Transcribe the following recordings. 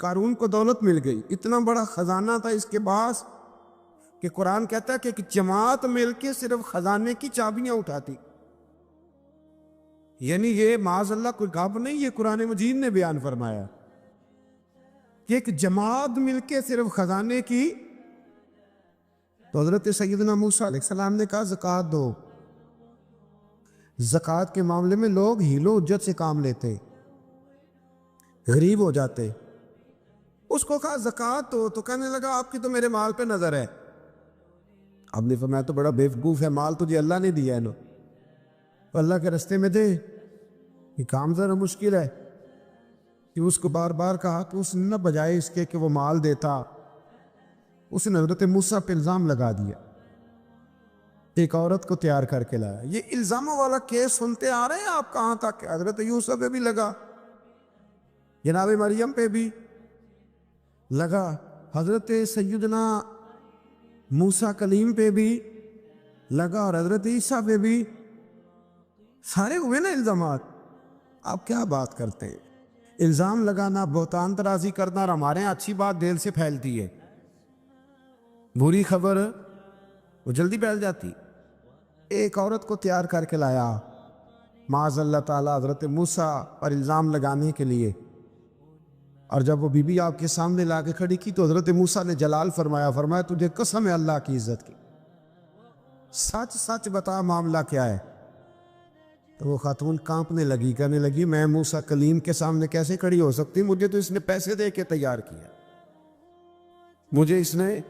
قارون کو دولت مل گئی، اتنا بڑا خزانہ تھا اس کے پاس کہ قرآن کہتا ہے کہ ایک جماعت مل کے صرف خزانے کی چابیاں اٹھاتی. یعنی یہ معاذ اللہ کوئی گپ نہیں، یہ قرآن مجید نے بیان فرمایا کہ ایک جماعت مل کے صرف خزانے کی. تو حضرت سیدنا موسیٰ علیہ السلام نے کہا زکوٰۃ دو. زکوٰۃ کے معاملے میں لوگ ہیل و حجت سے کام لیتے، غریب ہو جاتے. اس کو کہا زکوٰۃ دو تو کہنے لگا آپ کی تو میرے مال پہ نظر ہے. اب نے فرمایا تو بڑا بیوقوف ہے، مال تجھے اللہ نے دیا ہے نا، تو اللہ کے رستے میں دے. یہ کام ذرا مشکل ہے کہ اس کو بار بار کہا تو اس نے نہ بجائے اس کے کہ وہ مال دیتا، اس نے حضرت موسیٰ پہ الزام لگا دیا. ایک عورت کو تیار کر کے لایا. یہ الزاموں والا کیس سنتے آ رہے ہیں آپ کہاں تک؟ حضرت یوسف پہ بھی لگا، جناب مریم پہ بھی لگا، حضرت سیدنا موسیٰ کلیم پہ بھی لگا، اور حضرت عیسیٰ پہ بھی. سارے ہوئے نا الزامات. آپ کیا بات کرتے ہیں؟ الزام لگانا، بہتان ترازی کرنا، اور ہمارے یہاں اچھی بات دل سے پھیلتی ہے، بری خبر وہ جلدی پھیل جاتی. ایک عورت کو تیار کر کے لایا معاذ اللہ تعالیٰ حضرت موسیٰ پر الزام لگانے کے لیے. اور جب وہ بی بی آپ کے سامنے لا کے کھڑی کی تو حضرت موسیٰ نے جلال فرمایا تجھے قسم ہے اللہ کی عزت کی، سچ سچ بتا معاملہ کیا ہے. تو وہ خاتون کانپنے لگی، کہنے لگی میں موسیٰ کلیم کے سامنے کیسے کھڑی ہو سکتی، مجھے تو اس نے پیسے دے کے تیار کیا، مجھے اس نے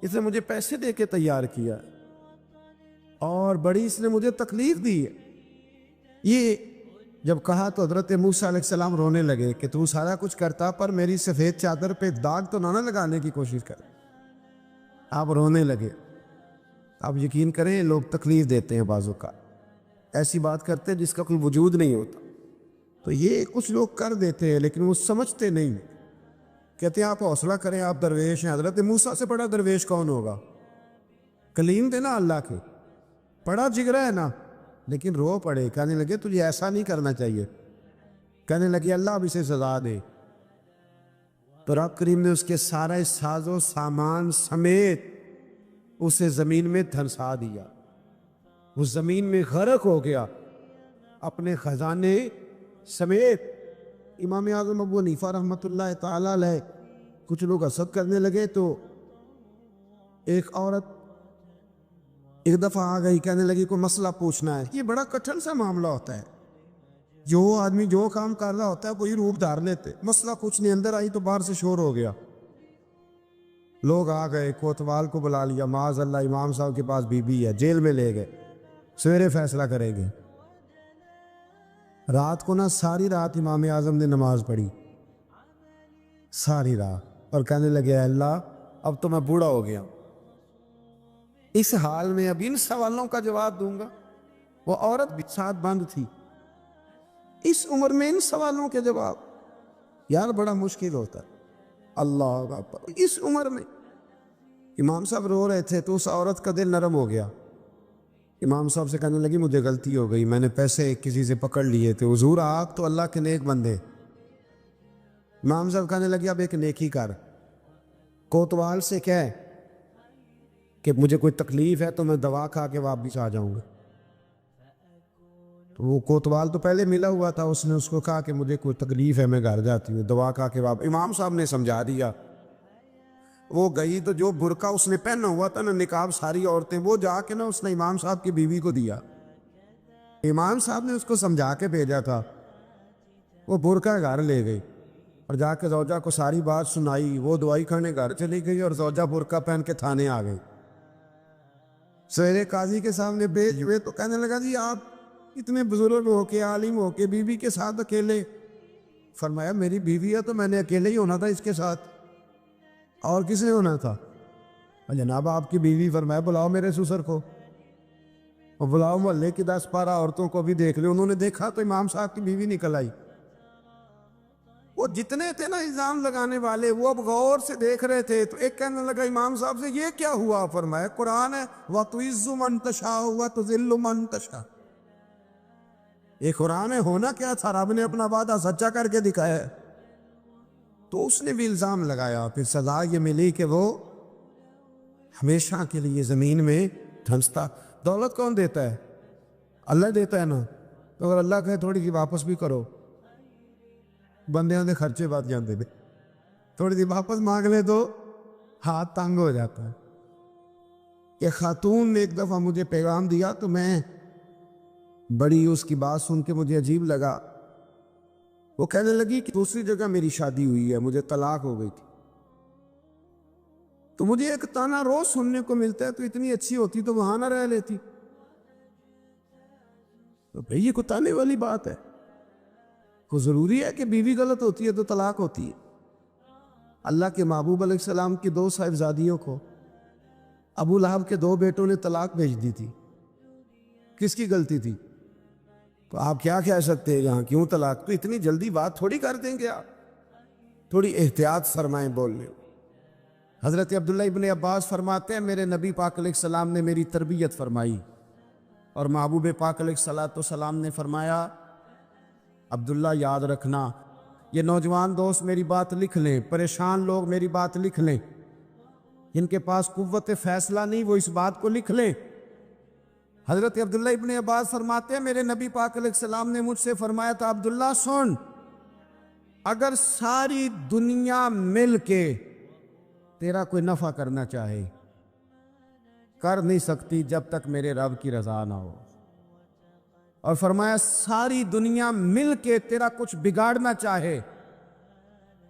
مجھے پیسے دے کے تیار کیا، اور بڑی اس نے مجھے تکلیف دی ہے. یہ جب کہا تو حضرت موسیٰ علیہ السلام رونے لگے کہ تو سارا کچھ کرتا پر میری سفید چادر پہ داغ تو نہ لگانے کی کوشش کر. آپ رونے لگے. آپ یقین کریں لوگ تکلیف دیتے ہیں بعضوں کا، ایسی بات کرتے ہیں جس کا کوئی وجود نہیں ہوتا. تو یہ کچھ لوگ کر دیتے ہیں لیکن وہ سمجھتے نہیں. کہتے ہیں آپ حوصلہ کریں، آپ درویش ہیں. حضرت موسیٰ سے بڑا درویش کون ہوگا؟ کلیم تھے نا اللہ کے، بڑا جگرا ہے نا. لیکن رو پڑے، کہنے لگے تجھے ایسا نہیں کرنا چاہیے. کہنے لگے اللہ اب اسے سزا دے. تو رب کریم نے اس کے سارا ساز و سامان سمیت اسے زمین میں دھنسا دیا. وہ زمین میں غرق ہو گیا اپنے خزانے سمیت. امام اعظم ابو حنیفہ رحمۃ اللہ تعالی علیہ کچھ لوگ حسد کرنے لگے تو ایک عورت ایک دفعہ آ گئی، کہنے لگی کوئی مسئلہ پوچھنا ہے. یہ بڑا کٹھن سا معاملہ ہوتا ہے، جو آدمی جو کام کر رہا ہوتا ہے وہی روپ دھار لیتے. مسئلہ کچھ نہیں، اندر آئی تو باہر سے شور ہو گیا. لوگ آ گئے، کوتوال کو بلا لیا، معاذ اللہ امام صاحب کے پاس بی بی ہے، جیل میں لے گئے، سویرے فیصلہ کریں گے. رات کو نا ساری رات امام اعظم نے نماز پڑھی، ساری رات، اور کہنے لگے اللہ اب تو میں بوڑھا ہو گیا، اس حال میں اب ان سوالوں کا جواب دوں گا. وہ عورت بھی ساتھ بند تھی، اس عمر میں ان سوالوں کے جواب یار بڑا مشکل ہوتا ہے. اللہ اکبر. اس عمر میں امام صاحب رو رہے تھے تو اس عورت کا دل نرم ہو گیا. امام صاحب سے کہنے لگی مجھے غلطی ہو گئی، میں نے پیسے کسی سے پکڑ لیے تھے. حضور آپ تو اللہ کے نیک بندے. امام صاحب کہنے لگے اب ایک نیکی کر، کوتوال سے کہہ کہ مجھے کوئی تکلیف ہے تو میں دوا کھا کے واپس آ جاؤں گا. تو وہ کوتوال تو پہلے ملا ہوا تھا، اس نے اس کو کہا کہ مجھے کوئی تکلیف ہے میں گھر جاتی ہوں، دوا کھا کے واپس. امام صاحب نے سمجھا دیا. وہ گئی تو جو برقع اس نے پہنا ہوا تھا نا نقاب ساری عورتیں، وہ جا کے نا اس نے امام صاحب کی بیوی کو دیا. امام صاحب نے اس کو سمجھا کے بھیجا تھا. وہ برقع گھر لے گئی اور جا کے زوجہ کو ساری بات سنائی. وہ دوائی کھانے گھر چلی گئی اور زوجہ برقع پہن کے تھانے آ گئی. سویرے قاضی کے سامنے بھیج ہوئے تو کہنے لگا جی آپ اتنے بزرگ ہو کے عالم ہو کے بیوی کے ساتھ اکیلے. فرمایا میری بیوی ہے تو میں نے اکیلے ہی ہونا تھا اس کے ساتھ، اور کس نے ہونا تھا؟ جناب آپ کی بیوی. فرمایا بلاؤ میرے سسر کو، اور بلاؤ محلے کی 10-12 عورتوں کو بھی دیکھ لے. انہوں نے دیکھا تو امام صاحب کی بیوی نکل آئی. وہ جتنے تھے نا الزام لگانے والے وہ اب غور سے دیکھ رہے تھے. تو ایک کہنے لگا امام صاحب سے یہ کیا ہوا؟ فرمایا قرآن ہے وَتُعِزُّ مَن تَشَاءُ وَتُذِلُّ مَن تَشَاءُ. یہ قرآن ہے. ہونا کیا تھا؟ رب نے اپنا وعدہ سچا کر کے دکھایا ہے. تو اس نے بھی الزام لگایا، پھر سزا یہ ملی کہ وہ ہمیشہ کے لیے زمین میں دھنستا۔ دولت کون دیتا ہے؟ اللہ دیتا ہے نا، تو اگر اللہ کہے تھوڑی سی واپس بھی کرو، بندیاں دے خرچے بات جانتے تھے، تھوڑی سی واپس مانگ لے تو ہاتھ تنگ ہو جاتا ہے۔ کہ خاتون نے ایک دفعہ مجھے پیغام دیا تو میں بڑی اس کی بات سن کے مجھے عجیب لگا۔ وہ کہنے لگی کہ دوسری جگہ میری شادی ہوئی ہے، مجھے طلاق ہو گئی تھی، تو مجھے ایک تانا روز سننے کو ملتا ہے، تو اتنی اچھی ہوتی تو وہاں نہ رہ لیتی۔ تو بھئی یہ کوئی تانے والی بات ہے؟ کو ضروری ہے کہ بیوی غلط ہوتی ہے تو طلاق ہوتی ہے؟ اللہ کے محبوب علیہ السلام کی 2 صاحبزادیوں کو ابو لہب کے 2 بیٹوں نے طلاق بھیج دی تھی، کس کی غلطی تھی؟ تو آپ کیا کہہ سکتے ہیں یہاں کیوں طلاق؟ تو اتنی جلدی بات تھوڑی کر دیں گے آپ، تھوڑی احتیاط فرمائیں بولنے۔ حضرت عبداللہ ابن عباس فرماتے ہیں میرے نبی پاک علیہ السلام نے میری تربیت فرمائی، اور محبوب پاک علیہ السلام نے فرمایا عبداللہ یاد رکھنا، یہ نوجوان دوست میری بات لکھ لیں، پریشان لوگ میری بات لکھ لیں، جن کے پاس قوت فیصلہ نہیں وہ اس بات کو لکھ لیں۔ حضرت عبداللہ ابن عباس فرماتے ہیں میرے نبی پاک علیہ السلام نے مجھ سے فرمایا تھا عبداللہ سن، اگر ساری دنیا مل کے تیرا کوئی نفع کرنا چاہے، کر نہیں سکتی جب تک میرے رب کی رضا نہ ہو، اور فرمایا ساری دنیا مل کے تیرا کچھ بگاڑنا چاہے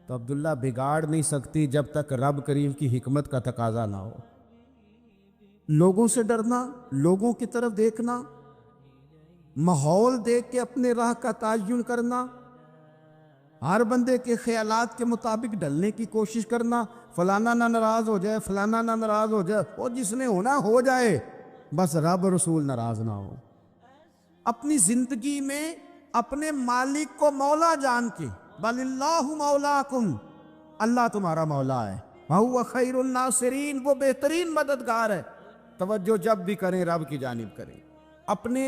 تو عبداللہ بگاڑ نہیں سکتی جب تک رب کریم کی حکمت کا تقاضا نہ ہو۔ لوگوں سے ڈرنا، لوگوں کی طرف دیکھنا، ماحول دیکھ کے اپنے راہ کا تعین کرنا، ہر بندے کے خیالات کے مطابق ڈھلنے کی کوشش کرنا، فلانا نہ ناراض ہو جائے، فلانا نہ ناراض ہو جائے، وہ جس نے ہونا ہو جائے، بس رب رسول ناراض نہ ہو۔ اپنی زندگی میں اپنے مالک کو مولا جان کے، بل اللہ مولاکم، اللہ تمہارا مولا ہے، وَهُوَ خَيْرُ النَّاصِرِينَ، وہ بہترین مددگار ہے۔ توجہ جب بھی کریں رب کی جانب کریں، اپنے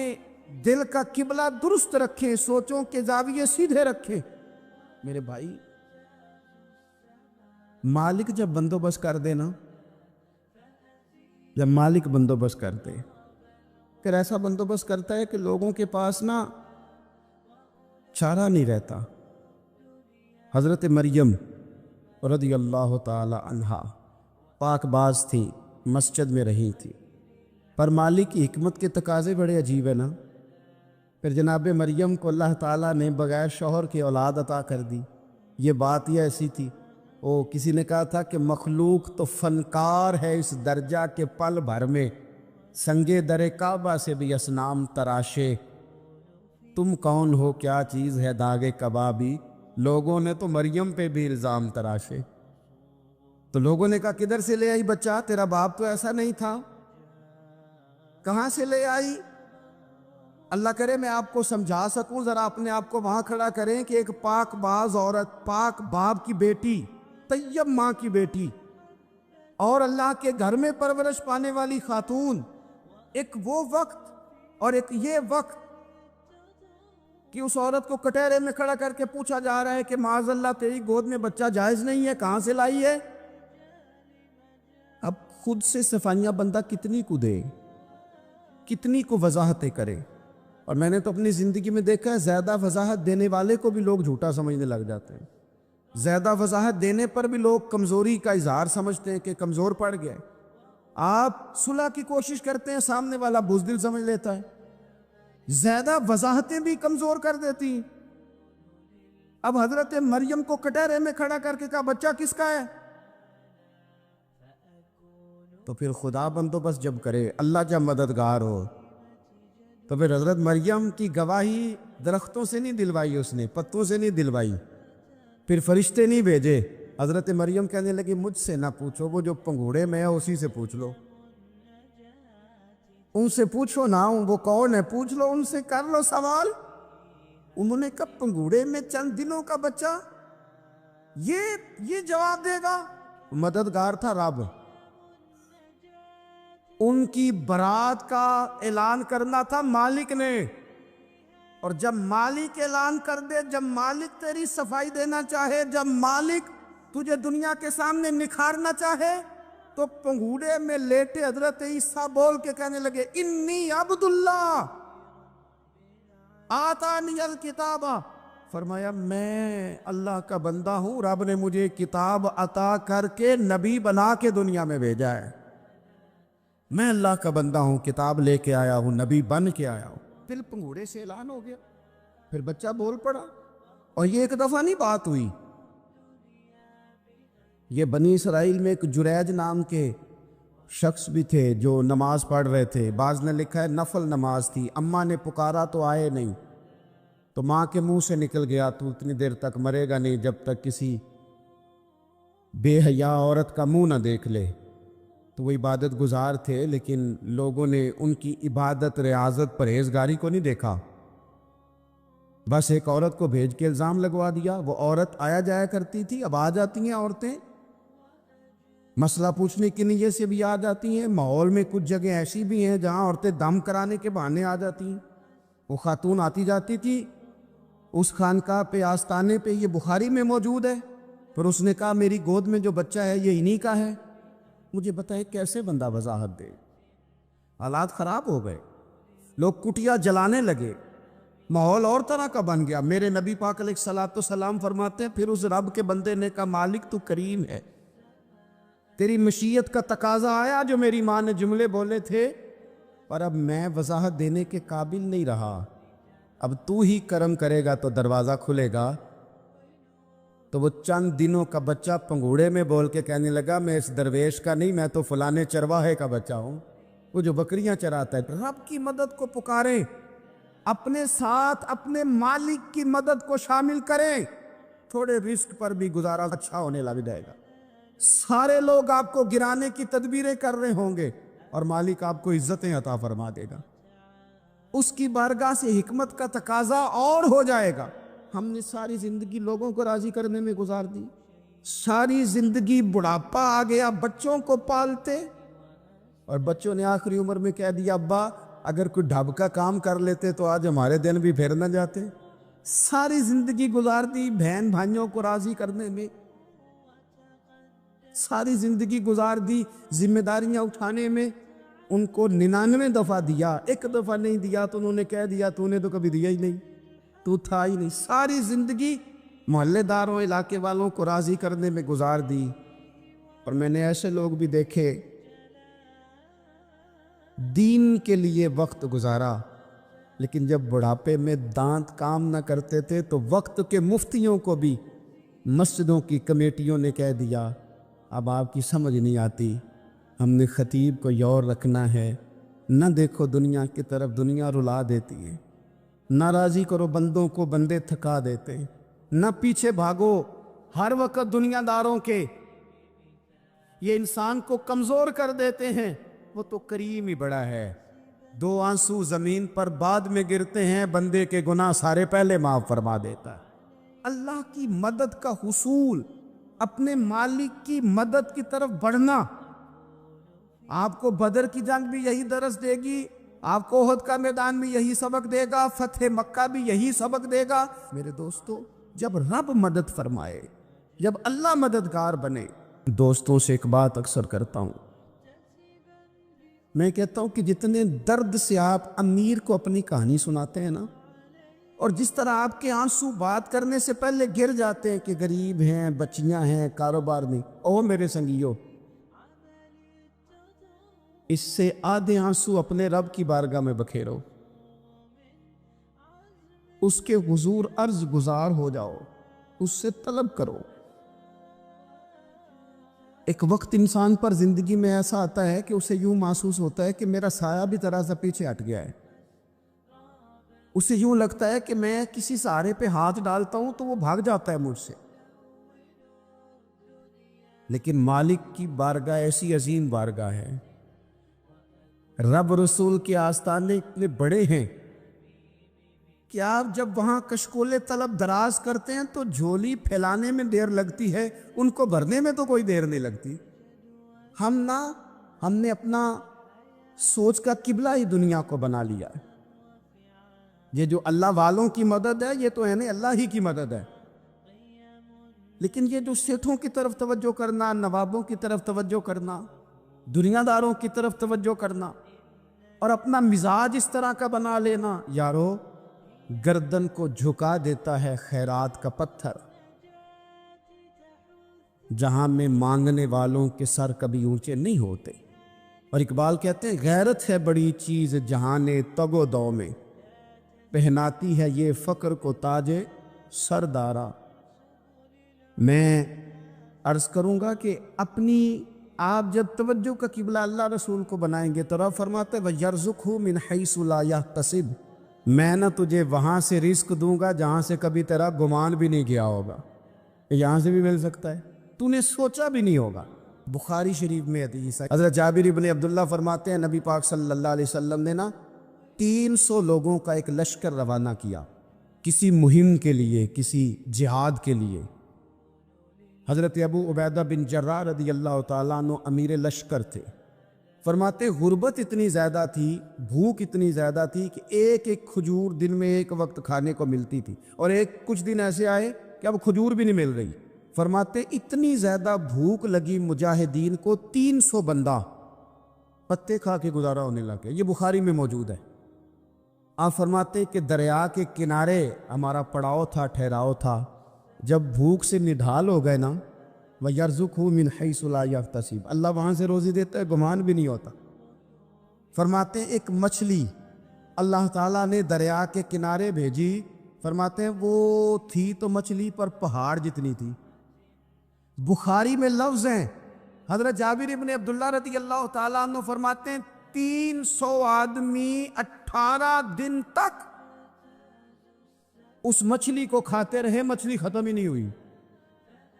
دل کا قبلہ درست رکھیں، سوچوں کے زاویے سیدھے رکھیں۔ میرے بھائی، مالک جب بندوبست کر دے نا، جب مالک بندوبست کر دے، پھر ایسا بندوبست کرتا ہے کہ لوگوں کے پاس نا چارہ نہیں رہتا۔ حضرت مریم رضی اللہ تعالی عنہا پاک باز تھی، مسجد میں رہی تھی، پر مالک کی حکمت کے تقاضے بڑے عجیب ہیں نا۔ پھر جناب مریم کو اللہ تعالیٰ نے بغیر شوہر کی اولاد عطا کر دی۔ یہ بات ہی ایسی تھی، کسی نے کہا تھا کہ مخلوق تو فنکار ہے اس درجہ کے پل بھر میں سنگے در کعبہ سے بھی اصنام تراشے، تم کون ہو کیا چیز ہے داغے کبابی، لوگوں نے تو مریم پہ بھی الزام تراشے۔ تو لوگوں نے کہا کدھر سے لے آئی بچہ، تیرا باپ تو ایسا نہیں تھا، کہاں سے لے آئی؟ اللہ کرے میں آپ کو سمجھا سکوں، ذرا اپنے آپ کو وہاں کھڑا کریں کہ ایک پاک باز عورت، پاک باپ کی بیٹی، طیب ماں کی بیٹی، اور اللہ کے گھر میں پرورش پانے والی خاتون، ایک وہ وقت اور ایک یہ وقت کہ اس عورت کو کٹہرے میں کھڑا کر کے پوچھا جا رہا ہے کہ معاذ اللہ تیری گود میں بچہ جائز نہیں ہے، کہاں سے لائی ہے؟ اب خود سے صفائیاں بندہ کتنی کو دے، کتنی کو وضاحتیں کرے۔ اور میں نے تو اپنی زندگی میں دیکھا ہے زیادہ وضاحت دینے والے کو بھی لوگ جھوٹا سمجھنے لگ جاتے ہیں، زیادہ وضاحت دینے پر بھی لوگ کمزوری کا اظہار سمجھتے ہیں کہ کمزور پڑ گئے۔ آپ صلح کی کوشش کرتے ہیں، سامنے والا بزدل سمجھ لیتا ہے، زیادہ وضاحتیں بھی کمزور کر دیتی ہیں۔ اب حضرت مریم کو کٹہرے میں کھڑا کر کے کہا بچہ کس کا ہے؟ تو پھر خدا بندوبست جب کرے، اللہ جب مددگار ہو، تو پھر حضرت مریم کی گواہی درختوں سے نہیں دلوائی، اس نے پتوں سے نہیں دلوائی، پھر فرشتے نہیں بھیجے۔ حضرت مریم کہنے لگی مجھ سے نہ پوچھو، وہ جو پنگھوڑے میں ہے اسی سے پوچھ لو، ان سے پوچھو نا، وہ کون ہے پوچھ لو، ان سے کر لو سوال۔ انہوں نے کہا پنگھوڑے میں چند دنوں کا بچہ یہ جواب دے گا؟ مددگار تھا رب، ان کی برات کا اعلان کرنا تھا مالک نے، اور جب مالک اعلان کر دے، جب مالک تیری صفائی دینا چاہے، جب مالک تجھے دنیا کے سامنے نکھارنا چاہے تو پنگوڑے میں لیٹے حضرت عیسیٰ بول کے کہنے لگے انی عبداللہ آتانی الکتاب، فرمایا میں اللہ کا بندہ ہوں، رب نے مجھے کتاب عطا کر کے نبی بنا کے دنیا میں بھیجا ہے، میں اللہ کا بندہ ہوں، کتاب لے کے آیا ہوں، نبی بن کے آیا ہوں۔ پھر پنگوڑے سے اعلان ہو گیا، پھر بچہ بول پڑا، اور یہ ایک دفعہ نہیں بات ہوئی۔ یہ بنی اسرائیل میں ایک جریج نام کے شخص بھی تھے جو نماز پڑھ رہے تھے، بعض نے لکھا ہے نفل نماز تھی، اماں نے پکارا تو آئے نہیں، تو ماں کے منہ سے نکل گیا تو اتنی دیر تک مرے گا نہیں جب تک کسی بے حیا عورت کا منہ نہ دیکھ لے۔ تو وہ عبادت گزار تھے، لیکن لوگوں نے ان کی عبادت، ریاضت، پرہیزگاری کو نہیں دیکھا، بس ایک عورت کو بھیج کے الزام لگوا دیا۔ وہ عورت آیا جایا کرتی تھی، اب آ جاتی ہیں عورتیں، مسئلہ پوچھنے کی نیت سے بھی آ جاتی ہیں۔ ماحول میں کچھ جگہ ایسی بھی ہیں جہاں عورتیں دم کرانے کے بہانے آ جاتی ہیں۔ وہ خاتون آتی جاتی تھی اس خانقاہ پہ، آستانے پہ، یہ بخاری میں موجود ہے، پھر اس نے کہا میری گود میں جو بچہ ہے یہ انہی کا ہے۔ مجھے بتائے کیسے بندہ وضاحت دے؟ حالات خراب ہو گئے، لوگ کٹیا جلانے لگے، ماحول اور طرح کا بن گیا۔ میرے نبی پاک علیہ الصلوۃ والسلام فرماتے ہیں پھر اس رب کے بندے نے کہا مالک تو کریم ہے، تیری مشیت کا تقاضا آیا جو میری ماں نے جملے بولے تھے، پر اب میں وضاحت دینے کے قابل نہیں رہا، اب تو ہی کرم کرے گا تو دروازہ کھلے گا۔ تو وہ چند دنوں کا بچہ پنگوڑے میں بول کے کہنے لگا میں اس درویش کا نہیں، میں تو فلانے چرواہے کا بچہ ہوں، وہ جو بکریاں چراتا ہے۔ رب کی مدد کو پکاریں، اپنے ساتھ اپنے مالک کی مدد کو شامل کریں، تھوڑے رزق پر بھی گزارا اچھا ہونے لگ جائے گا۔ سارے لوگ آپ کو گرانے کی تدبیریں کر رہے ہوں گے اور مالک آپ کو عزتیں عطا فرما دے گا، اس کی بارگاہ سے حکمت کا تقاضا اور ہو جائے گا۔ ہم نے ساری زندگی لوگوں کو راضی کرنے میں گزار دی، ساری زندگی بڑھاپا آ گیا بچوں کو پالتے، اور بچوں نے آخری عمر میں کہہ دیا ابا اگر کوئی ڈھب کا کام کر لیتے تو آج ہمارے دن بھی پھر نہ جاتے۔ ساری زندگی گزار دی بہن بھائیوں کو راضی کرنے میں، ساری زندگی گزار دی ذمہ داریاں اٹھانے میں، ان کو 99 دفعہ دیا، ایک دفعہ نہیں دیا تو انہوں نے کہہ دیا تو نے تو کبھی دیا ہی نہیں، تو تھا ہی نہیں۔ ساری زندگی محلے داروں، علاقے والوں کو راضی کرنے میں گزار دی۔ اور میں نے ایسے لوگ بھی دیکھے دین کے لیے وقت گزارا، لیکن جب بڑھاپے میں دانت کام نہ کرتے تھے تو وقت کے مفتیوں کو بھی مسجدوں کی کمیٹیوں نے کہہ دیا اب آپ کی سمجھ نہیں آتی، ہم نے خطیب کو یور رکھنا ہے، نہ دیکھو دنیا کی طرف، دنیا رلا دیتی ہے، نہ راضی کرو بندوں کو، بندے تھکا دیتے ہیں، نہ پیچھے بھاگو ہر وقت دنیا داروں کے، یہ انسان کو کمزور کر دیتے ہیں۔ وہ تو کریم ہی بڑا ہے، 2 آنسو زمین پر بعد میں گرتے ہیں، بندے کے گناہ سارے پہلے معاف فرما دیتا ہے۔ اللہ کی مدد کا حصول، اپنے مالک کی مدد کی طرف بڑھنا، آپ کو بدر کی جنگ بھی یہی درس دے گی، آپ کو احد کا میدان بھی یہی سبق دے گا، فتح مکہ بھی یہی سبق دے گا۔ میرے دوستو جب رب مدد فرمائے، جب اللہ مددگار بنے، دوستوں سے ایک بات اکثر کرتا ہوں، میں کہتا ہوں کہ جتنے درد سے آپ امیر کو اپنی کہانی سناتے ہیں نا، اور جس طرح آپ کے آنسو بات کرنے سے پہلے گر جاتے ہیں کہ غریب ہیں، بچیاں ہیں، کاروبار نہیں، او میرے سنگیو، اس سے آدھے آنسو اپنے رب کی بارگاہ میں بکھیرو، اس کے حضور عرض گزار ہو جاؤ، اس سے طلب کرو۔ ایک وقت انسان پر زندگی میں ایسا آتا ہے کہ اسے یوں محسوس ہوتا ہے کہ میرا سایہ بھی ذرا سا پیچھے ہٹ گیا ہے، اسے یوں لگتا ہے کہ میں کسی سہارے پہ ہاتھ ڈالتا ہوں تو وہ بھاگ جاتا ہے مجھ سے، لیکن مالک کی بارگاہ ایسی عظیم بارگاہ ہے، رب رسول کے آستانے اتنے بڑے ہیں کہ آپ جب وہاں کشکول طلب دراز کرتے ہیں تو جھولی پھیلانے میں دیر لگتی ہے، ان کو بھرنے میں تو کوئی دیر نہیں لگتی۔ ہم نے اپنا سوچ کا قبلہ ہی دنیا کو بنا لیا ہے، یہ جو اللہ والوں کی مدد ہے یہ تو ہے نہیں، اللہ ہی کی مدد ہے۔ لیکن یہ جو سیٹھوں کی طرف توجہ کرنا، نوابوں کی طرف توجہ کرنا، دنیا داروں کی طرف توجہ کرنا اور اپنا مزاج اس طرح کا بنا لینا، یارو گردن کو جھکا دیتا ہے خیرات کا پتھر، جہاں میں مانگنے والوں کے سر کبھی اونچے نہیں ہوتے۔ اور اقبال کہتے ہیں غیرت ہے بڑی چیز جہان تگ و دو میں، پہناتی ہے یہ فقر کو تاج سردارا۔ میں عرض کروں گا کہ اپنی آپ جب توجہ کا قبلہ اللہ رسول کو بنائیں گے تو رب فرماتے وَيَرْزُقْهُ مِنْ حَيْثُ لَا يَحْتَسِبُ، میں نہ تجھے وہاں سے رزق دوں گا جہاں سے کبھی تیرا گمان بھی نہیں کیا ہوگا، یہاں سے بھی مل سکتا ہے، تو نے سوچا بھی نہیں ہوگا۔ بخاری شریف میں حدیث ہے، حضرت جابر بن عبداللہ فرماتے ہیں نبی پاک صلی اللہ علیہ وسلم نے نا 300 لوگوں کا ایک لشکر روانہ کیا کسی مہم کے لیے، کسی جہاد کے لیے۔ حضرت ابو عبیدہ بن جراح رضی اللہ تعالیٰ عنہ امیر لشکر تھے۔ فرماتے غربت اتنی زیادہ تھی، بھوک اتنی زیادہ تھی کہ ایک ایک کھجور دن میں ایک وقت کھانے کو ملتی تھی، اور کچھ دن ایسے آئے کہ اب کھجور بھی نہیں مل رہی۔ فرماتے اتنی زیادہ بھوک لگی مجاہدین کو 300 بندہ پتے کھا کے گزارا ہونے لگے۔ یہ بخاری میں موجود ہے۔ آپ فرماتے کہ دریا کے کنارے ہمارا پڑاؤ تھا، ٹھہراؤ تھا، جب بھوک سے نڈھال ہو گئے نا وَيَرْزُقْهُ مِنْ حَيْثُ لَا يَحْتَسِبُ، اللہ وہاں سے روزی دیتا ہے، گمان بھی نہیں ہوتا۔ فرماتے ہیں ایک مچھلی اللہ تعالیٰ نے دریا کے کنارے بھیجی، فرماتے ہیں وہ تھی تو مچھلی پر پہاڑ جتنی تھی۔ بخاری میں لفظ ہیں، حضرت جابر بن عبداللہ رضی اللہ تعالیٰ عنہ فرماتے ہیں 300 آدمی 18 دن تک اس مچھلی کو کھاتے رہے، مچھلی ختم ہی نہیں ہوئی۔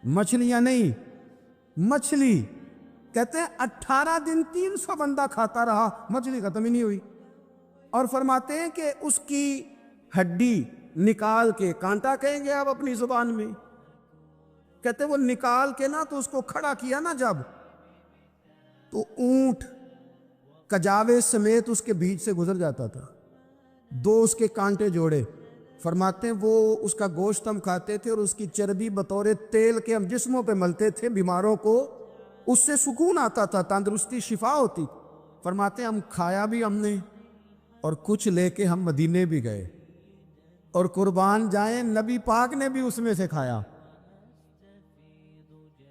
مچھلیاں نہیں، مچھلی کہتے ہیں 18 دن 300 بندہ کھاتا رہا، مچھلی ختم ہی نہیں ہوئی۔ اور فرماتے ہیں کہ اس کی ہڈی نکال کے، کانٹا کہیں گے آپ اپنی زبان میں، کہتے ہیں وہ نکال کے نا تو اس کو کھڑا کیا نا جب، تو اونٹ کجاوے سمیت اس کے بیچ سے گزر جاتا تھا، 2 اس کے کانٹے جوڑے۔ فرماتے ہیں وہ اس کا گوشت ہم کھاتے تھے اور اس کی چربی بطور تیل کے ہم جسموں پہ ملتے تھے، بیماروں کو اس سے سکون آتا تھا، تندرستی شفا ہوتی۔ فرماتے ہیں ہم کھایا بھی ہم نے، اور کچھ لے کے ہم مدینے بھی گئے، اور قربان جائیں نبی پاک نے بھی اس میں سے کھایا۔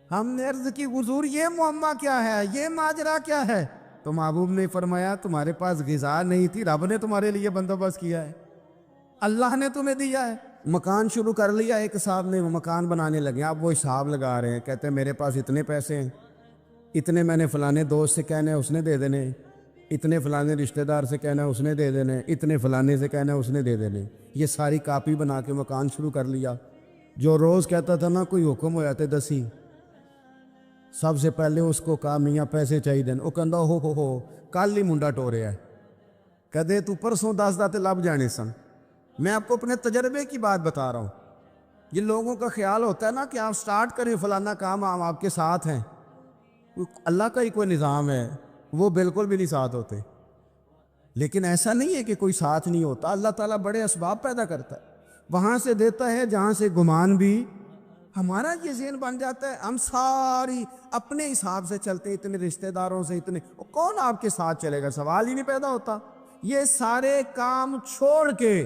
ہم نے عرض کی حضور یہ معمہ کیا ہے، یہ ماجرا کیا ہے؟ تو محبوب نے فرمایا تمہارے پاس غذا نہیں تھی، رب نے تمہارے لیے بندوبست کیا ہے، اللہ نے تمہیں دیا ہے۔ مکان شروع کر لیا، ایک صاحب نے مکان بنانے لگے، آپ وہ حساب لگا رہے ہیں، کہتے ہیں میرے پاس اتنے پیسے ہیں، اتنے میں نے فلانے دوست سے کہنا ہے اس نے دے دینے، اتنے فلانے رشتہ دار سے کہنا ہے اس نے دے دینے، اتنے فلانے سے کہنا ہے اس نے دے دینے۔ یہ ساری کاپی بنا کے مکان شروع کر لیا۔ جو روز کہتا تھا نا کوئی حکم ہو جاتے دسی، سب سے پہلے اس کو کہا میاں پیسے چاہیے دین، وہ کہندا ہو کل ہی منڈا ٹوریا ہے، کہدے تو پرسوں 10 تے لب جانے سن۔ میں آپ کو اپنے تجربے کی بات بتا رہا ہوں۔ یہ لوگوں کا خیال ہوتا ہے نا کہ آپ سٹارٹ کریں فلانا کام، ہم آپ کے ساتھ ہیں، اللہ کا ہی کوئی نظام ہے، وہ بالکل بھی نہیں ساتھ ہوتے۔ لیکن ایسا نہیں ہے کہ کوئی ساتھ نہیں ہوتا، اللہ تعالیٰ بڑے اسباب پیدا کرتا ہے، وہاں سے دیتا ہے جہاں سے گمان بھی۔ ہمارا یہ ذہن بن جاتا ہے ہم ساری اپنے حساب سے چلتے، اتنے رشتہ داروں سے، اتنے کون آپ کے ساتھ چلے گا، سوال ہی نہیں پیدا ہوتا۔ یہ سارے کام چھوڑ کے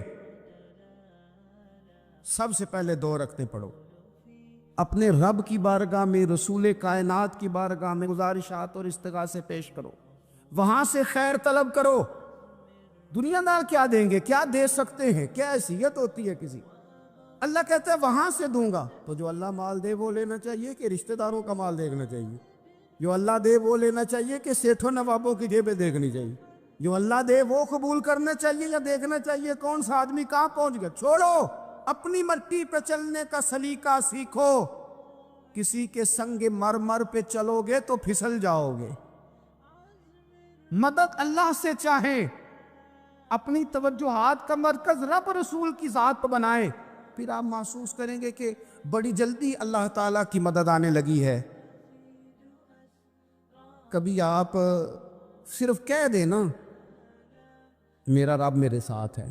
سب سے پہلے 2 رکعتیں پڑھو، اپنے رب کی بارگاہ میں، رسول کائنات کی بارگاہ میں گزارشات اور استغاثے پیش کرو، وہاں سے خیر طلب کرو۔ دنیا دار کیا دیں گے، کیا دے سکتے ہیں، کیا حیثیت ہوتی ہے کسی؟ اللہ کہتا ہے وہاں سے دوں گا۔ تو جو اللہ مال دے وہ لینا چاہیے کہ رشتہ داروں کا مال دیکھنا چاہیے؟ جو اللہ دے وہ لینا چاہیے کہ سیٹھوں نوابوں کی جیبیں دیکھنی چاہیے؟ جو اللہ دے وہ قبول کرنا چاہیے یا دیکھنا چاہیے کون سا آدمی کہاں پہنچ گیا؟ چھوڑو، اپنی مٹی پہ چلنے کا سلیقہ سیکھو۔ کسی کے سنگ مرمر پہ چلو گے تو پھسل جاؤ گے۔ مدد اللہ سے چاہیں، اپنی توجہات کا مرکز رب رسول کی ذات پر بنائیں، پھر آپ محسوس کریں گے کہ بڑی جلدی اللہ تعالیٰ کی مدد آنے لگی ہے۔ کبھی آپ صرف کہہ دیں نا میرا رب میرے ساتھ ہے،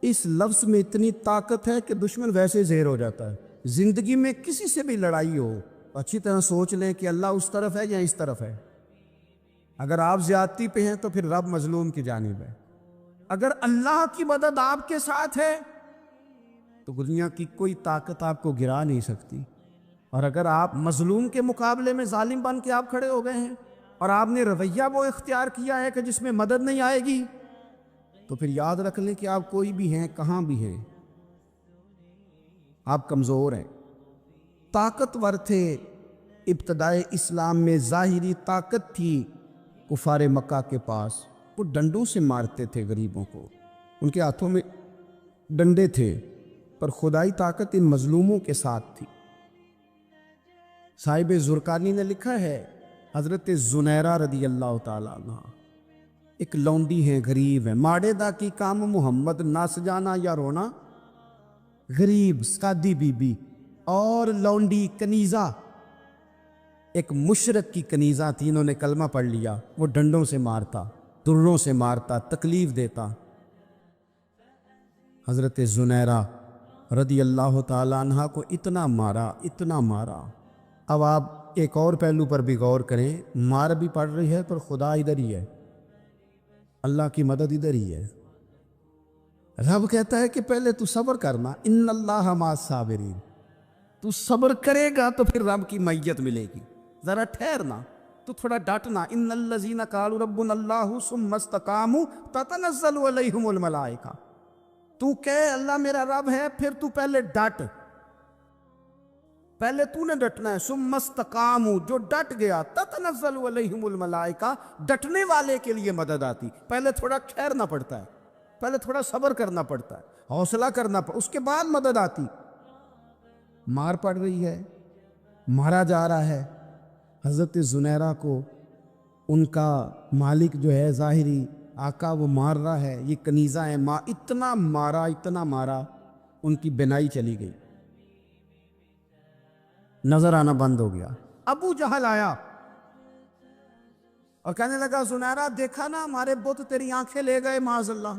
اس لفظ میں اتنی طاقت ہے کہ دشمن ویسے زہر ہو جاتا ہے۔ زندگی میں کسی سے بھی لڑائی ہو اچھی طرح سوچ لیں کہ اللہ اس طرف ہے یا اس طرف ہے۔ اگر آپ زیادتی پہ ہیں تو پھر رب مظلوم کی جانب ہے۔ اگر اللہ کی مدد آپ کے ساتھ ہے تو دنیا کی کوئی طاقت آپ کو گرا نہیں سکتی، اور اگر آپ مظلوم کے مقابلے میں ظالم بن کے آپ کھڑے ہو گئے ہیں اور آپ نے رویہ وہ اختیار کیا ہے کہ جس میں مدد نہیں آئے گی، تو پھر یاد رکھ لیں کہ آپ کوئی بھی ہیں، کہاں بھی ہیں، آپ کمزور ہیں۔ طاقتور تھے ابتدائے اسلام میں، ظاہری طاقت تھی کفار مکہ کے پاس، وہ ڈنڈوں سے مارتے تھے غریبوں کو، ان کے ہاتھوں میں ڈنڈے تھے، پر خدائی طاقت ان مظلوموں کے ساتھ تھی۔ صاحب زرقانی نے لکھا ہے، حضرت زنیرہ رضی اللہ تعالیٰ عنہ ایک لونڈی ہے، غریب ہے، ماڑے دا کی کام محمد نس جانا یا رونا، غریب سادی بی بی اور لونڈی کنیزہ، ایک مشرک کی کنیزہ تھی، انہوں نے کلمہ پڑھ لیا، وہ ڈنڈوں سے مارتا، دروں سے مارتا، تکلیف دیتا۔ حضرت زنیرہ رضی اللہ تعالیٰ عنہ کو اتنا مارا، اتنا مارا۔ اب آپ ایک اور پہلو پر بھی غور کریں، مار بھی پڑ رہی ہے پر خدا ادھر ہی ہے، اللہ کی مدد ادھر ہی ہے۔ رب کہتا ہے کہ پہلے تو صبر کرنا، ان اللہ مع الصابرین، تو صبر کرے گا تو پھر رب کی معیت ملے گی، ذرا ٹھہرنا، تو تھوڑا ڈٹنا۔ ان الذین قالوا ربنا اللہ ثم استقاموا تتنزل علیہم الملائکہ، تو کہے اللہ میرا رب ہے، پھر تو پہلے ڈٹ، پہلے تو نے ڈٹنا ہے۔ ثم استقاموا، جو ڈٹ گیا، تتنزل علیہم الملائکہ، ڈٹنے والے کے لیے مدد آتی، پہلے تھوڑا ٹھہرنا پڑتا ہے، پہلے تھوڑا صبر کرنا پڑتا ہے، حوصلہ کرنا پڑتا، اس کے بعد مدد آتی۔ مار پڑ رہی ہے، مارا جا رہا ہے، حضرت زنیرہ کو ان کا مالک جو ہے ظاہری آقا وہ مار رہا ہے، یہ کنیزہ ہے، اتنا مارا، اتنا مارا، ان کی بینائی چلی گئی، نظر آنا بند ہو گیا۔ ابو جہل آیا اور کہنے لگا زنیرہ دیکھا نا ہمارے بت تیری آنکھیں لے گئے، معاذ اللہ،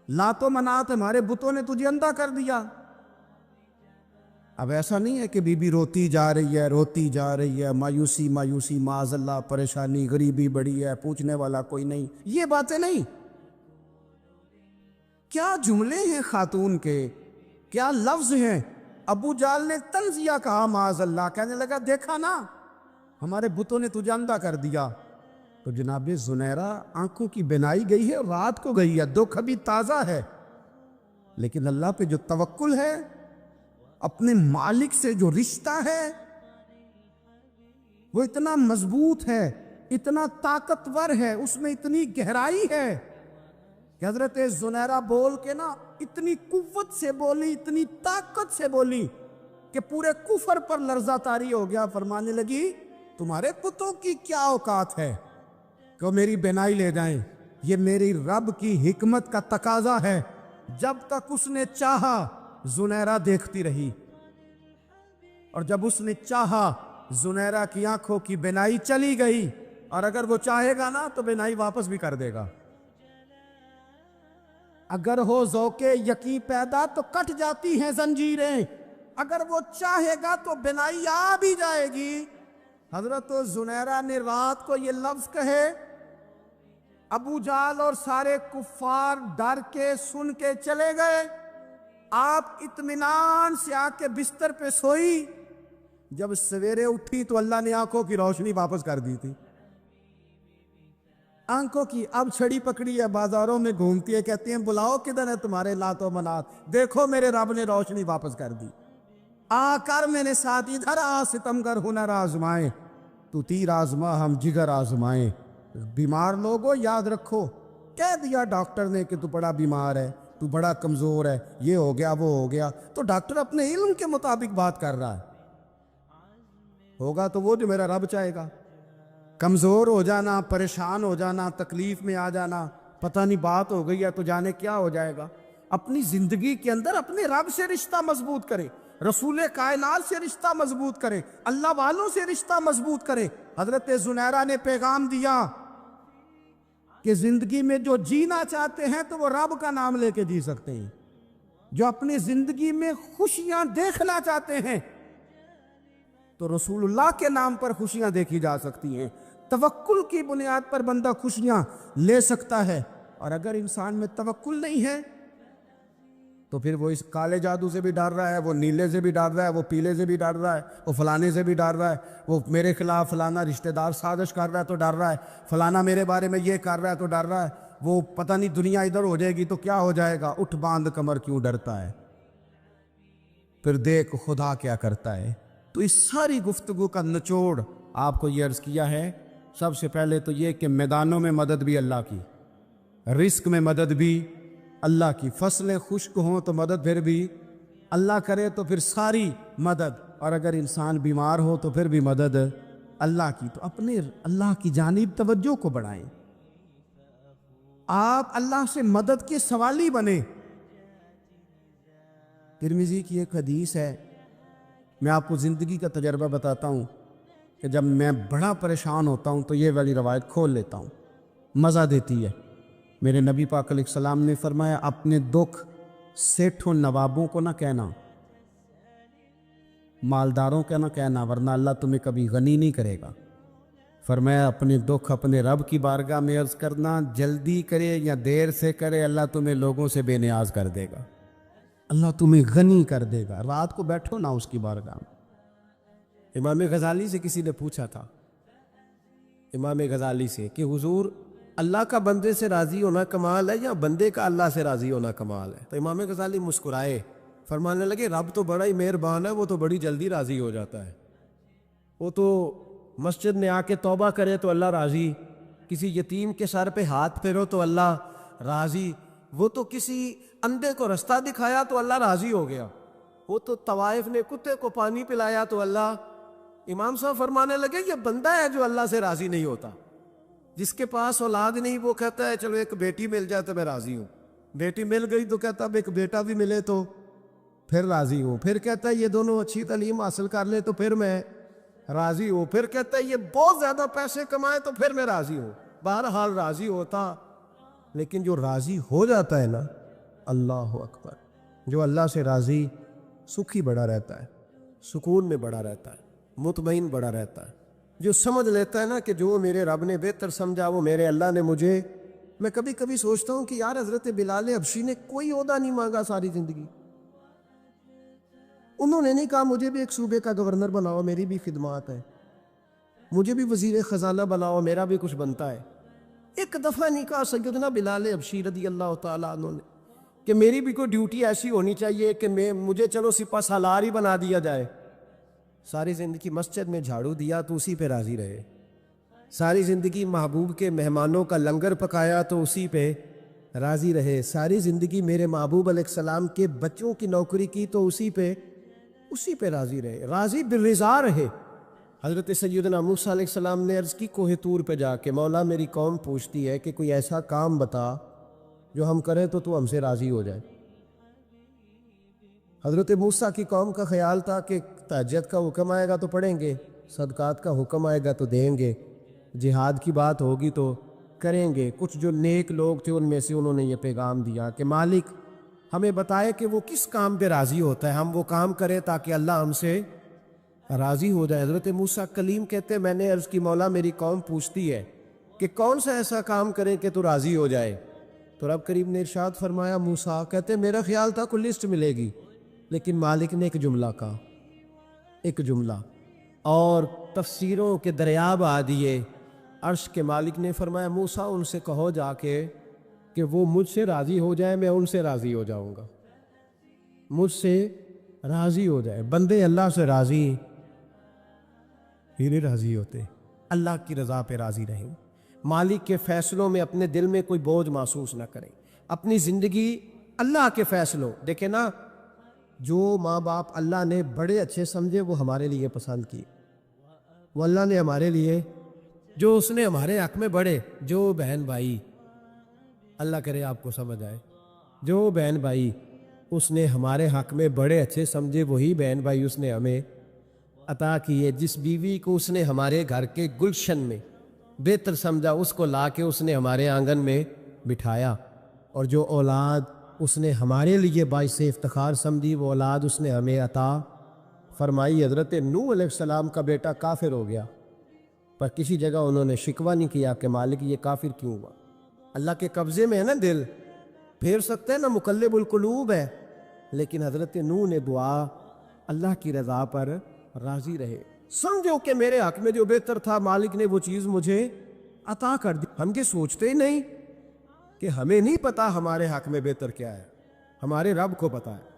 لات و منات ہمارے بتوں نے تجھے اندھا کر دیا۔ اب ایسا نہیں ہے کہ بی بی روتی جا رہی ہے، روتی جا رہی ہے، مایوسی مایوسی، معاذ اللہ، پریشانی، غریبی بڑی ہے، پوچھنے والا کوئی نہیں، یہ باتیں نہیں۔ کیا جملے ہیں خاتون کے، کیا لفظ ہیں۔ ابو جال نے طنزیہ کہا، معاذ اللہ، کہنے لگا دیکھا نا ہمارے بتوں نے تجھے اندھا کر دیا۔ تو جناب زنیرہ آنکھوں کی بینائی گئی ہے، رات کو گئی ہے، دکھ ابھی تازہ ہے، لیکن اللہ پہ جو توکل ہے، اپنے مالک سے جو رشتہ ہے وہ اتنا مضبوط ہے، اتنا طاقتور ہے، اس میں اتنی گہرائی ہے کہ حضرت زنیرہ بول کے نا اتنی قوت سے بولی، اتنی طاقت سے بولی کہ پورے کفر پر لرزہ طاری ہو گیا۔ فرمانے لگی تمہارے بتوں کی کیا اوقات ہے کہ وہ میری بینائی لے جائیں، یہ میری رب کی حکمت کا تقاضا ہے۔ جب تک اس نے چاہا زنیرہ دیکھتی رہی، اور جب اس نے چاہا زنیرہ کی آنکھوں کی بینائی چلی گئی، اور اگر وہ چاہے گا نا تو بینائی واپس بھی کر دے گا۔ اگر ہو ذوق یقین پیدا تو کٹ جاتی ہیں زنجیریں، اگر وہ چاہے گا تو بینائی آ بھی جائے گی۔ حضرت زنیرہ نے رات کو یہ لفظ کہے، ابو جال اور سارے کفار ڈر کے سن کے چلے گئے، آپ اطمینان سے آ کے بستر پہ سوئی۔ جب سویرے اٹھی تو اللہ نے آنکھوں کی روشنی واپس کر دی تھی، آنکھوں کی اب چھڑی پکڑی ہے، بازاروں میں گھومتی ہے، کہتی ہیں بلاؤ کدھر ہے تمہارے لات و منات، دیکھو میرے رب نے روشنی واپس کر دی، آ کر میرے ساتھ ادھر آ، ستمگر ہنر آزمائیں، تو تیر آزما ہم جگر آزمائیں۔ بیمار لوگوں یاد رکھو، کہہ دیا ڈاکٹر نے کہ تو بڑا بیمار ہے، تو بڑا کمزور ہے، یہ ہو گیا وہ ہو گیا، تو ڈاکٹر اپنے علم کے مطابق بات کر رہا ہے، ہوگا تو وہ جو میرا رب چاہے گا۔ کمزور ہو جانا، پریشان ہو جانا، تکلیف میں آ جانا، پتہ نہیں بات ہو گئی ہے تو جانے کیا ہو جائے گا۔ اپنی زندگی کے اندر اپنے رب سے رشتہ مضبوط کرے، رسول کائنات سے رشتہ مضبوط کرے، اللہ والوں سے رشتہ مضبوط کرے۔ حضرت زنیرہ نے پیغام دیا کہ زندگی میں جو جینا چاہتے ہیں تو وہ رب کا نام لے کے جی سکتے ہیں، جو اپنی زندگی میں خوشیاں دیکھنا چاہتے ہیں تو رسول اللہ کے نام پر خوشیاں دیکھی جا سکتی ہیں. توکل کی بنیاد پر بندہ خوشیاں لے سکتا ہے. اور اگر انسان میں توکل نہیں ہے تو پھر وہ اس کالے جادو سے بھی ڈر رہا ہے، وہ نیلے سے بھی ڈر رہا ہے، وہ پیلے سے بھی ڈر رہا ہے، وہ فلانے سے بھی ڈر رہا ہے، وہ میرے خلاف فلانا رشتہ دار سازش کر رہا ہے تو ڈر رہا ہے، فلانا میرے بارے میں یہ کر رہا ہے تو ڈر رہا ہے، وہ پتہ نہیں دنیا ادھر ہو جائے گی تو کیا ہو جائے گا. اٹھ باندھ کمر کیوں ڈرتا ہے؟ پھر دیکھ خدا کیا کرتا ہے. تو اس ساری گفتگو کا نچوڑ آپ کو یہ عرض کیا ہے. سب سے پہلے تو یہ کہ میدانوں میں مدد بھی اللہ کی، رزق میں مدد بھی اللہ کی، فصلیں خشک ہوں تو مدد پھر بھی اللہ کرے تو پھر ساری مدد، اور اگر انسان بیمار ہو تو پھر بھی مدد اللہ کی. تو اپنے اللہ کی جانب توجہ کو بڑھائیں، آپ اللہ سے مدد کے سوالی بنیں. ترمذی کی ایک حدیث ہے، میں آپ کو زندگی کا تجربہ بتاتا ہوں کہ جب میں بڑا پریشان ہوتا ہوں تو یہ والی روایت کھول لیتا ہوں، مزہ دیتی ہے. میرے نبی پاک علیہ السلام نے فرمایا اپنے دکھ سیٹھوں نوابوں کو نہ کہنا، مالداروں کا نہ کہنا، ورنہ اللہ تمہیں کبھی غنی نہیں کرے گا. فرمایا اپنے دکھ اپنے رب کی بارگاہ میں عرض کرنا، جلدی کرے یا دیر سے کرے اللہ تمہیں لوگوں سے بے نیاز کر دے گا، اللہ تمہیں غنی کر دے گا. رات کو بیٹھو نا اس کی بارگاہ میں. امام غزالی سے کسی نے پوچھا تھا، امام غزالی سے، کہ حضور اللہ کا بندے سے راضی ہونا کمال ہے یا بندے کا اللہ سے راضی ہونا کمال ہے؟ تو امام غزالی مسکرائے، فرمانے لگے رب تو بڑا ہی مہربان ہے، وہ تو بڑی جلدی راضی ہو جاتا ہے. وہ تو مسجد میں آ کے توبہ کرے تو اللہ راضی، کسی یتیم کے سر پہ ہاتھ پھیرو تو اللہ راضی، وہ تو کسی اندھے کو رستہ دکھایا تو اللہ راضی ہو گیا، وہ تو طوائف نے کتے کو پانی پلایا تو اللہ. امام صاحب فرمانے لگے یہ بندہ ہے جو اللہ سے راضی نہیں ہوتا. جس کے پاس اولاد نہیں وہ کہتا ہے چلو ایک بیٹی مل جائے تو میں راضی ہوں، بیٹی مل گئی تو کہتا اب ایک بیٹا بھی ملے تو پھر راضی ہوں، پھر کہتا ہے یہ دونوں اچھی تعلیم حاصل کر لے تو پھر میں راضی ہوں، پھر کہتا ہے یہ بہت زیادہ پیسے کمائے تو پھر میں راضی ہوں. بہرحال راضی ہوتا، لیکن جو راضی ہو جاتا ہے نا، اللہ اکبر، جو اللہ سے راضی سکھی بڑا رہتا ہے، سکون میں بڑا رہتا ہے، مطمئن بڑا رہتا ہے. جو سمجھ لیتا ہے نا کہ جو میرے رب نے بہتر سمجھا وہ میرے اللہ نے مجھے. میں کبھی کبھی سوچتا ہوں کہ یار حضرت بلال حبشی نے کوئی عہدہ نہیں مانگا ساری زندگی، انہوں نے نہیں کہا مجھے بھی ایک صوبے کا گورنر بناؤ میری بھی خدمات ہے، مجھے بھی وزیر خزانہ بناؤ میرا بھی کچھ بنتا ہے. ایک دفعہ نہیں کہا سیدنا بلال حبشی رضی اللہ تعالیٰ عنہ نے کہ میری بھی کوئی ڈیوٹی ایسی ہونی چاہیے کہ مجھے چلو سپہ سالار ہی بنا دیا جائے. ساری زندگی مسجد میں جھاڑو دیا تو اسی پہ راضی رہے، ساری زندگی محبوب کے مہمانوں کا لنگر پکایا تو اسی پہ راضی رہے، ساری زندگی میرے محبوب علیہ السلام کے بچوں کی نوکری کی تو اسی پہ راضی رہے، راضی بالرضا رہے. حضرت سیدنا موسیٰ علیہ السلام نے عرض کی کوہ طور پہ جا کے، مولا میری قوم پوچھتی ہے کہ کوئی ایسا کام بتا جو ہم کریں تو ہم سے راضی ہو جائے. حضرت موسیٰ کی قوم کا خیال تھا کہ تہجد کا حکم آئے گا تو پڑھیں گے، صدقات کا حکم آئے گا تو دیں گے، جہاد کی بات ہوگی تو کریں گے. کچھ جو نیک لوگ تھے ان میں سے انہوں نے یہ پیغام دیا کہ مالک ہمیں بتائے کہ وہ کس کام پہ راضی ہوتا ہے، ہم وہ کام کریں تاکہ اللہ ہم سے راضی ہو جائے. حضرت موسیٰ کلیم کہتے میں نے عرض کی مولا میری قوم پوچھتی ہے کہ کون سا ایسا کام کریں کہ تو راضی ہو جائے. تو رب کریم نے ارشاد فرمایا موسیٰ کہتے میرا خیال تھا کوئی لسٹ ملے گی، لیکن مالک نے ایک جملہ کہا، ایک جملہ، اور تفسیروں کے دریا بہا دیے. عرش کے مالک نے فرمایا موسیٰ ان سے کہو جا کے کہ وہ مجھ سے راضی ہو جائے، میں ان سے راضی ہو جاؤں گا، مجھ سے راضی ہو جائے. بندے اللہ سے راضی ہی نہیں راضی ہوتے، اللہ کی رضا پہ راضی رہیں، مالک کے فیصلوں میں اپنے دل میں کوئی بوجھ محسوس نہ کریں، اپنی زندگی اللہ کے فیصلوں. دیکھیں نا، جو ماں باپ اللہ نے بڑے اچھے سمجھے وہ ہمارے لیے پسند کی، وہ اللہ نے ہمارے لیے جو اس نے ہمارے حق میں بڑے، جو بہن بھائی، اللہ کرے آپ کو سمجھ آئے، جو بہن بھائی اس نے ہمارے حق میں بڑے اچھے سمجھے وہی بہن بھائی اس نے ہمیں عطا کیے. جس بیوی کو اس نے ہمارے گھر کے گلشن میں بہتر سمجھا اس کو لا کے اس نے ہمارے آنگن میں بٹھایا، اور جو اولاد اس نے ہمارے لیے باعث افتخار سمجھی، وہ اولاد اس نے ہمیں عطا فرمائی۔ حضرت نوح علیہ السلام کا بیٹا کافر ہو گیا، پر کسی جگہ انہوں نے شکوہ نہیں کیا کہ مالک یہ کافر کیوں ہوا۔ اللہ کے قبضے میں ہے نا دل، پھیر سکتے ہیں نا، مقلب القلوب ہے، لیکن حضرت نوح نے دعا اللہ کی رضا پر راضی رہے، سمجھو کہ میرے حق میں جو بہتر تھا مالک نے وہ چیز مجھے عطا کر دی۔ ہم یہ سوچتے ہی نہیں کہ ہمیں نہیں پتا ہمارے حق میں بہتر کیا ہے، ہمارے رب کو پتا ہے۔